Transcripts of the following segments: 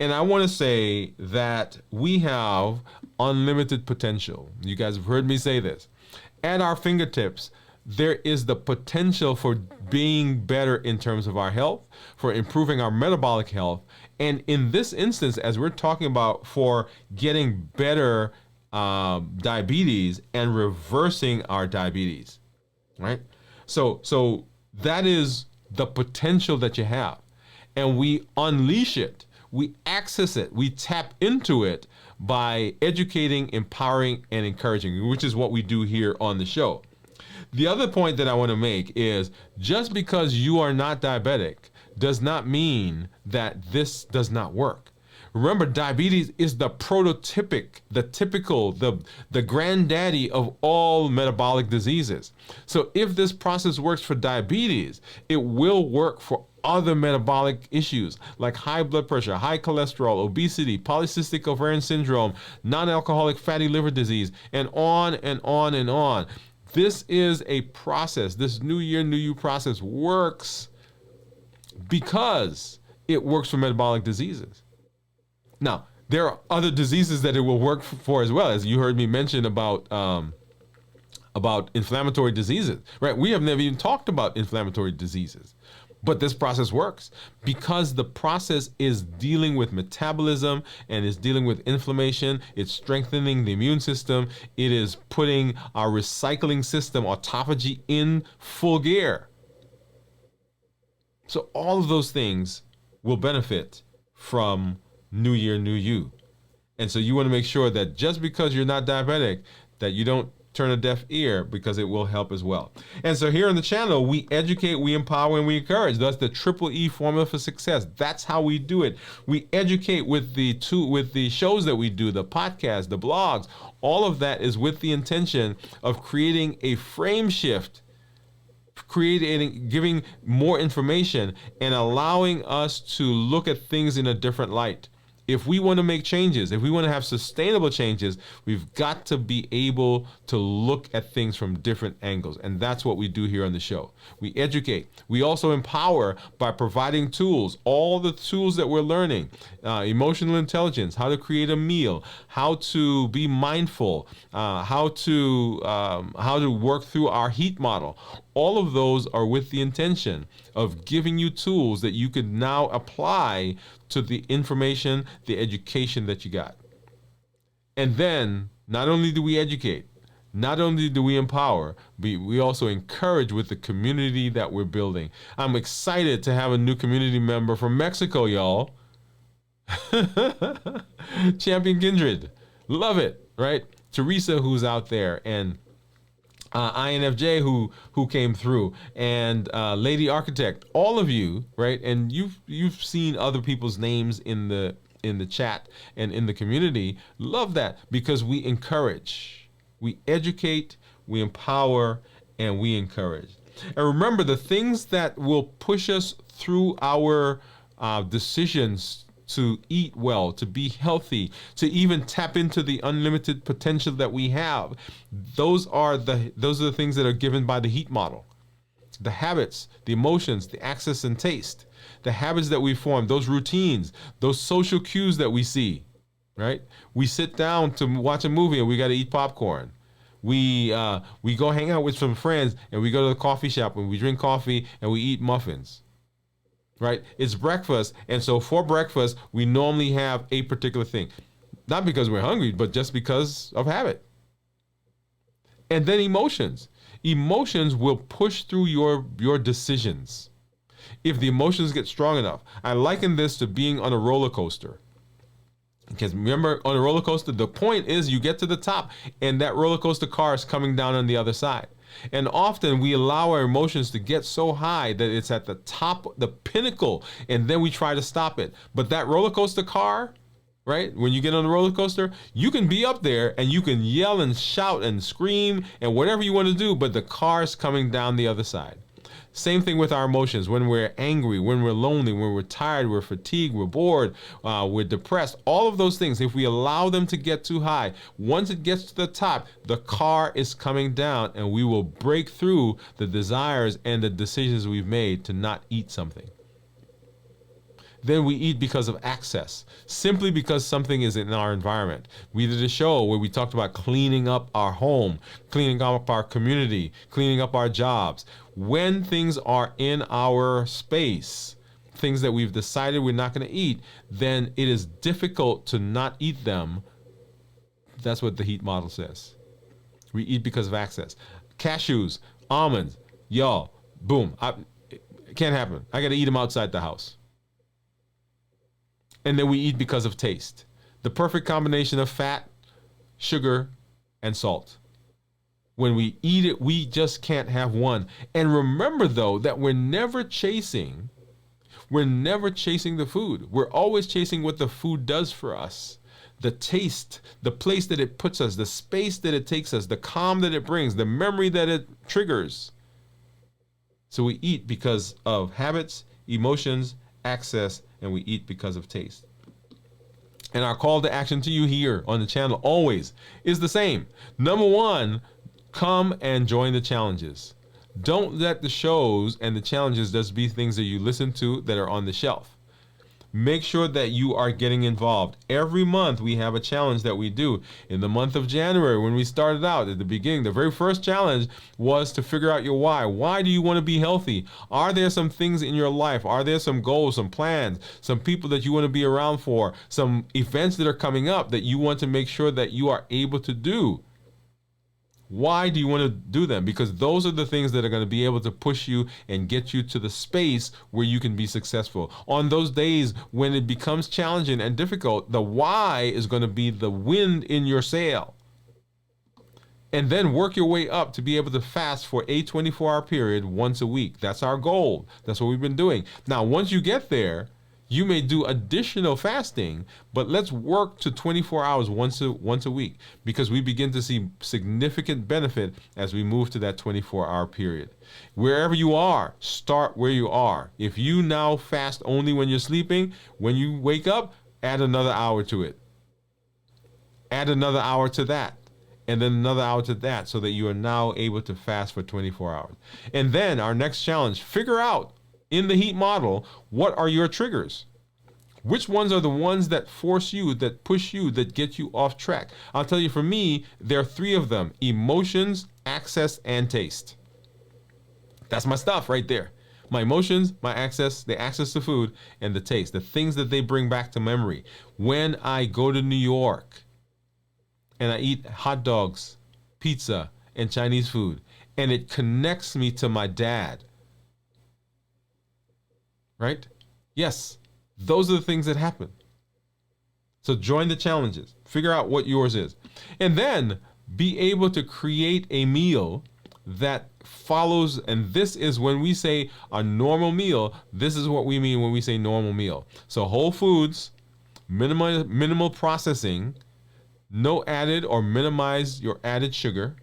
And I want to say that we have unlimited potential. You guys have heard me say this. At our fingertips, there is the potential for being better in terms of our health, for improving our metabolic health. And in this instance, as we're talking about for getting better diabetes and reversing our diabetes, right? So that is the potential that you have. And we unleash it, we access it, we tap into it by educating, empowering, and encouraging, which is what we do here on the show. The other point that I want to make is just because you are not diabetic does not mean that this does not work. Remember, diabetes is the prototypic, the typical, the granddaddy of all metabolic diseases. So if this process works for diabetes, it will work for other metabolic issues like high blood pressure, high cholesterol, obesity, polycystic ovarian syndrome, non-alcoholic fatty liver disease, and on and on and on. This is a process. This New Year, New You process works because it works for metabolic diseases. Now, there are other diseases that it will work for as well, as you heard me mention about inflammatory diseases, right? We have never even talked about inflammatory diseases, but this process works because the process is dealing with metabolism and is dealing with inflammation. It's strengthening the immune system. It is putting our recycling system, autophagy, in full gear. So all of those things will benefit from New Year, New You. And so you want to make sure that just because you're not diabetic, that you don't turn a deaf ear, because it will help as well. And so here on the channel, we educate, we empower, and we encourage. That's the triple E formula for success. That's how we do it. We educate with the shows that we do, the podcasts, the blogs. All of that is with the intention of creating a frame shift, giving more information, and allowing us to look at things in a different light. If we want to make changes, if we want to have sustainable changes, we've got to be able to look at things from different angles. And that's what we do here on the show. We educate. We also empower by providing tools, all the tools that we're learning, emotional intelligence, how to create a meal, how to be mindful, how to work through our heat model. All of those are with the intention of giving you tools that you can now apply to the information, the education that you got. And then not only do we educate, not only do we empower, but we also encourage with the community that we're building. I'm excited to have a new community member from Mexico, y'all. Champion Kindred. Love it, right? Teresa, who's out there, and INFJ who came through, and Lady Architect, all of you, right? And you've seen other people's names in the chat and in the community. Love that, because we encourage, we educate, we empower, and we encourage. And remember, the things that will push us through our decisions to eat well, to be healthy, to even tap into the unlimited potential that we have. Those are the things that are given by the heat model. The habits, the emotions, the access and taste, the habits that we form, those routines, those social cues that we see, right? We sit down to watch a movie and we got to eat popcorn. We go hang out with some friends and we go to the coffee shop and we drink coffee and we eat muffins. Right? It's breakfast. And so for breakfast, we normally have a particular thing. Not because we're hungry, but just because of habit. And then emotions. Emotions will push through your decisions. If the emotions get strong enough. I liken this to being on a roller coaster. Because remember, on a roller coaster, the point is you get to the top and that roller coaster car is coming down on the other side. And often we allow our emotions to get so high that it's at the top, the pinnacle, and then we try to stop it. But that roller coaster car, right? When you get on the roller coaster, you can be up there and you can yell and shout and scream and whatever you want to do, but the car's coming down the other side. Same thing with our emotions. When we're angry, when we're lonely, when we're tired, we're fatigued, we're bored, we're depressed, all of those things, if we allow them to get too high, once it gets to the top, the car is coming down and we will break through the desires and the decisions we've made to not eat something. Then we eat because of access, simply because something is in our environment. We did a show where we talked about cleaning up our home, cleaning up our community, cleaning up our jobs. When things are in our space, things that we've decided we're not going to eat, then it is difficult to not eat them. That's what the heat model says. We eat because of access. Cashews, almonds, y'all, boom. It can't happen. I got to eat them outside the house. And then we eat because of taste. The perfect combination of fat, sugar, and salt. When we eat it, we just can't have one. And remember, though, that we're never chasing the food. We're always chasing what the food does for us. The taste, the place that it puts us, the space that it takes us, the calm that it brings, the memory that it triggers. So we eat because of habits, emotions, access, and we eat because of taste. And our call to action to you here on the channel always is the same. Number one, come and join the challenges. Don't let the shows and the challenges just be things that you listen to that are on the shelf. Make sure that you are getting involved. Every month we have a challenge that we do. In the month of January, when we started out at the beginning, the very first challenge was to figure out your why. Why do you want to be healthy? Are there some things in your life? Are there some goals, some plans, some people that you want to be around for, some events that are coming up that you want to make sure that you are able to do? Why do you want to do them? Because those are the things that are going to be able to push you and get you to the space where you can be successful. On those days when it becomes challenging and difficult, the why is going to be the wind in your sail. And then work your way up to be able to fast for a 24-hour period once a week. That's our goal. That's what we've been doing. Now, once you get there, you may do additional fasting, but let's work to 24 hours once a week, because we begin to see significant benefit as we move to that 24-hour period. Wherever you are, start where you are. If you now fast only when you're sleeping, when you wake up, add another hour to it. Add another hour to that, and then another hour to that, so that you are now able to fast for 24 hours. And then our next challenge, figure out in the heat model, what are your triggers? Which ones are the ones that force you, that push you, that get you off track? I'll tell you, for me, there are three of them: emotions, access, and taste. That's my stuff right there. My emotions, my access, the access to food, and the taste, the things that they bring back to memory. When I go to New York and I eat hot dogs, pizza, and Chinese food, and it connects me to my dad, right? Yes, those are the things that happen. So join the challenges. Figure out what yours is. And then be able to create a meal that follows. And this is when we say a normal meal, this is what we mean when we say normal meal. So whole foods, minimal processing, no added or minimize your added sugar,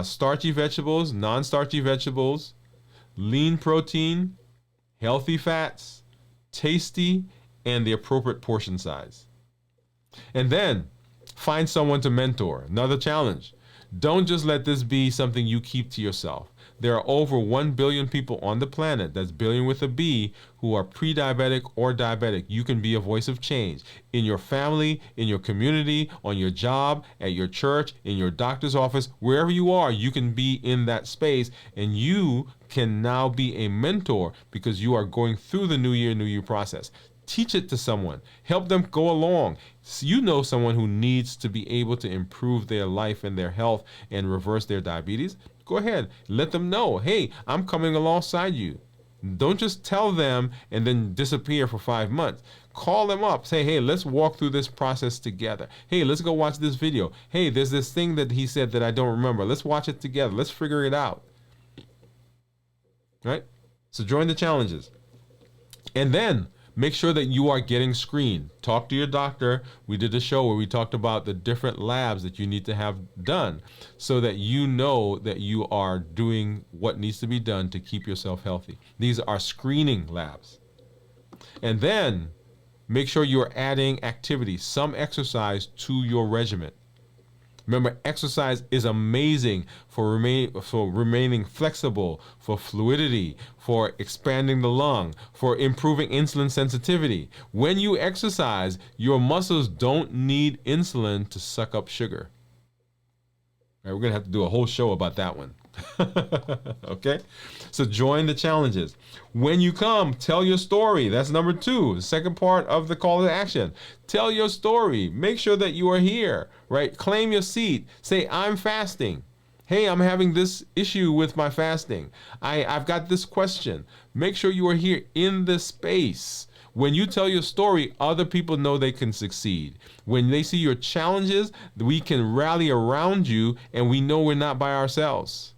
starchy vegetables, non-starchy vegetables, lean protein, healthy fats, tasty, and the appropriate portion size. And then find someone to mentor. Another challenge. Don't just let this be something you keep to yourself. There are over 1 billion people on the planet, that's billion with a B, who are pre-diabetic or diabetic. You can be a voice of change in your family, in your community, on your job, at your church, in your doctor's office, wherever you are, you can be in that space, and you can now be a mentor because you are going through the new year process. Teach it to someone. Help them go along. You know someone who needs to be able to improve their life and their health and reverse their diabetes. Go ahead. Let them know, hey, I'm coming alongside you. Don't just tell them and then disappear for 5 months. Call them up. Say, hey, let's walk through this process together. Hey, let's go watch this video. Hey, there's this thing that he said that I don't remember. Let's watch it together. Let's figure it out. Right? So join the challenges. And then make sure that you are getting screened. Talk to your doctor. We did a show where we talked about the different labs that you need to have done so that you know that you are doing what needs to be done to keep yourself healthy. These are screening labs. And then make sure you're adding activity, some exercise to your regimen. Remember, exercise is amazing for remaining flexible, for fluidity, for expanding the lung, for improving insulin sensitivity. When you exercise, your muscles don't need insulin to suck up sugar. All right, we're going to have to do a whole show about that one. Okay? So join the challenges. When you come, tell your story. That's number 2, the second part of the call to action. Tell your story. Make sure that you are here, right? Claim your seat. Say, I'm fasting. Hey, I'm having this issue with my fasting. I've got this question. Make sure you are here in this space. When you tell your story, other people know they can succeed. When they see your challenges, we can rally around you, and we know we're not by ourselves.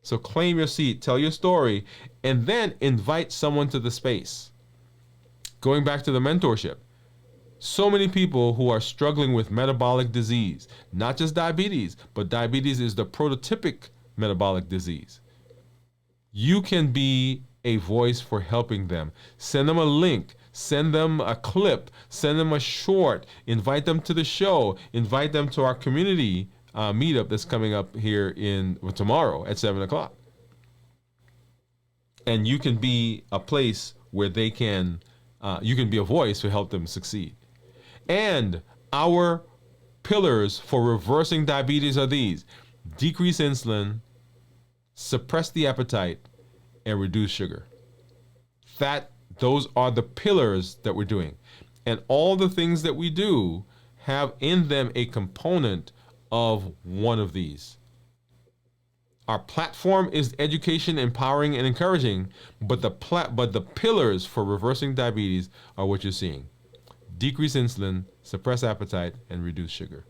So claim your seat, tell your story, and then invite someone to the space. Going back to the mentorship, so many people who are struggling with metabolic disease, not just diabetes, but diabetes is the prototypic metabolic disease. You can be a voice for helping them. Send them a link, send them a clip, send them a short, invite them to the show, invite them to our community meetup that's coming up here tomorrow at 7 o'clock. And you can be a place where they can, you can be a voice to help them succeed. And our pillars for reversing diabetes are these: decrease insulin, suppress the appetite, and reduce sugar. Those are the pillars that we're doing. And all the things that we do have in them a component of one of these. Our platform is education, empowering, and encouraging, but the pillars for reversing diabetes are what you're seeing: decrease insulin, suppress appetite, and reduce sugar.